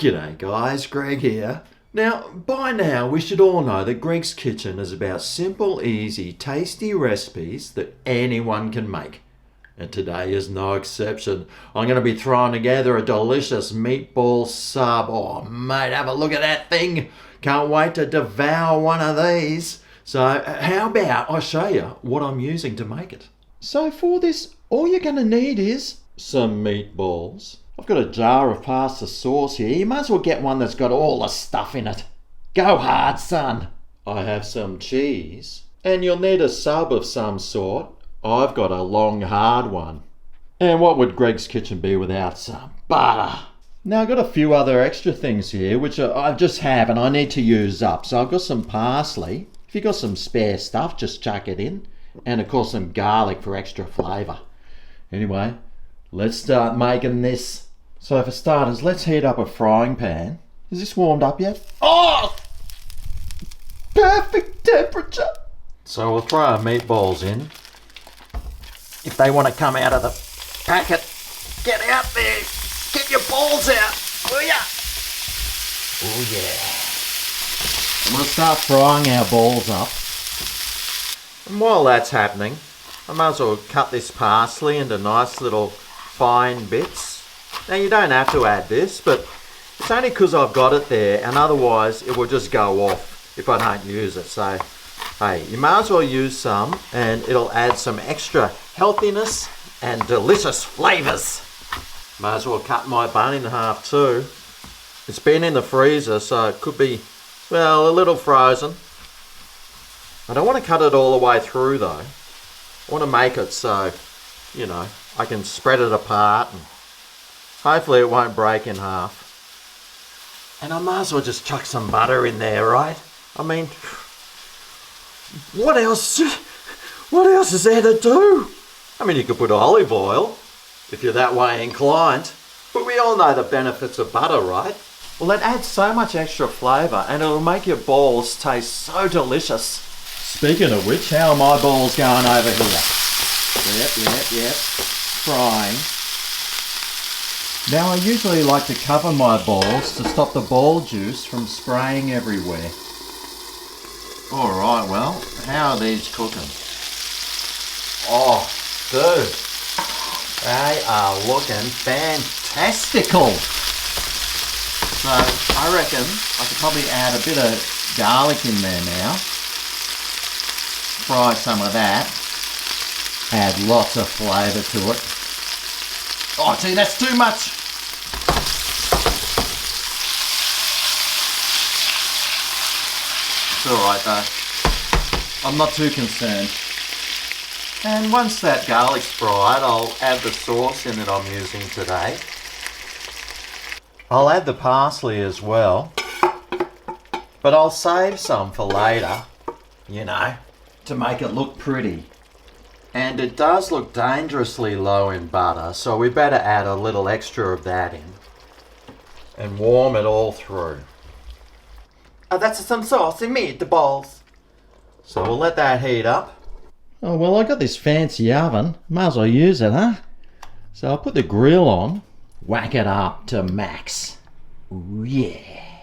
G'day guys, Greg here. Now, by now we should all know that Greg's Kitchen is about simple, easy, tasty recipes that anyone can make. And today is no exception. I'm going to be throwing together a delicious meatball sub. Oh mate, have a look at that thing. Can't wait to devour one of these. So how about I show you what I'm using to make it. So for this, all you're going to need is some meatballs. I've got a jar of pasta sauce here. You might as well get one that's got all the stuff in it. Go hard, son. I have some cheese. And you'll need a sub of some sort. I've got a long, hard one. And what would Greg's Kitchen be without some butter? Now I've got a few other extra things here which I just have and I need to use up. So I've got some parsley. If you've got some spare stuff, just chuck it in. And of course some garlic for extra flavour. Anyway, let's start making this. So for starters, let's heat up a frying pan. Is this warmed up yet? Oh! Perfect temperature! So we'll throw our meatballs in. If they want to come out of the packet, get out there! Get your balls out! Will ya? Oh yeah. And we'll start frying our balls up. And while that's happening, I might as well cut this parsley into nice little fine bits. Now you don't have to add this, but it's only because I've got it there and otherwise it will just go off if I don't use it. So hey, you might as well use some and it'll add some extra healthiness and delicious flavours. Might as well cut my bun in half too. It's been in the freezer so it could be, well, a little frozen. I don't want to cut it all the way through though. I want to make it so, you know, I can spread it apart and hopefully it won't break in half. And I might as well just chuck some butter in there, right? I mean, what else is there to do? I mean, you could put olive oil if you're that way inclined. But we all know the benefits of butter, right? Well, it adds so much extra flavour and it'll make your balls taste so delicious. Speaking of which, how are my balls going over here? Yep. Frying. Now I usually like to cover my balls to stop the ball juice from spraying everywhere. Alright, well, how are these cooking? Oh, dude, they are looking fantastical. So I reckon I could probably add a bit of garlic in there now. Fry some of that. Add lots of flavour to it. Oh gee, that's too much. It's alright though. I'm not too concerned. And once that garlic's fried, I'll add the sauce in that I'm using today. I'll add the parsley as well. But I'll save some for later, you know, to make it look pretty. And it does look dangerously low in butter, so we better add a little extra of that in and warm it all through. Oh, that's some saucy meatballs. So we'll let that heat up. Oh, well, I got this fancy oven. Might as well use it, huh? So I'll put the grill on, whack it up to max. Ooh, yeah.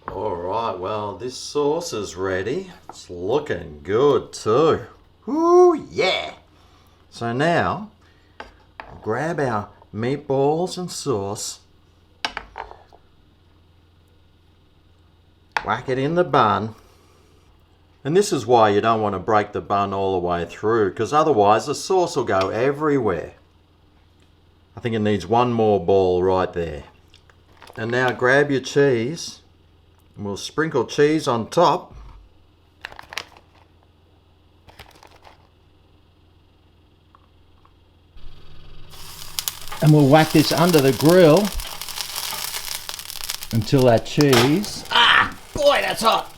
All right, well, this sauce is ready. It's looking good too. Ooh, yeah! So now, grab our meatballs and sauce, whack it in the bun, and this is why you don't want to break the bun all the way through, because otherwise the sauce will go everywhere. I think it needs one more ball right there. And now grab your cheese, and we'll sprinkle cheese on top. And we'll whack this under the grill until that cheese, boy that's hot,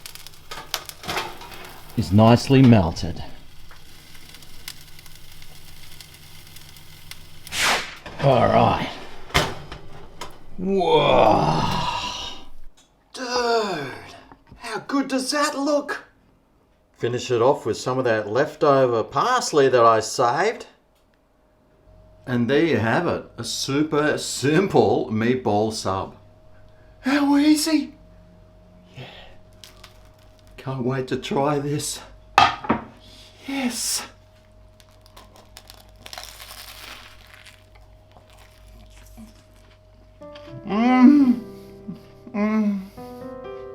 is nicely melted. Alright. Whoa. Dude, how good does that look? Finish it off with some of that leftover parsley that I saved. And there you have it, a super simple meatball sub. How easy. Yeah. Can't wait to try this. Yes.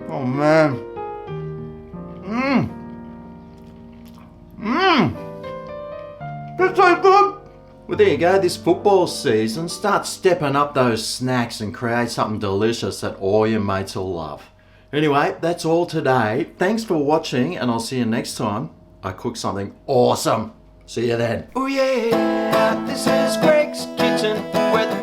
Oh man. That's so good. Well, there you go. This football season, start stepping up those snacks and create something delicious that all your mates will love. Anyway, that's all today. Thanks for watching, and I'll see you next time I cook something awesome. See you then. Oh yeah, this is Greg's Kitchen, where the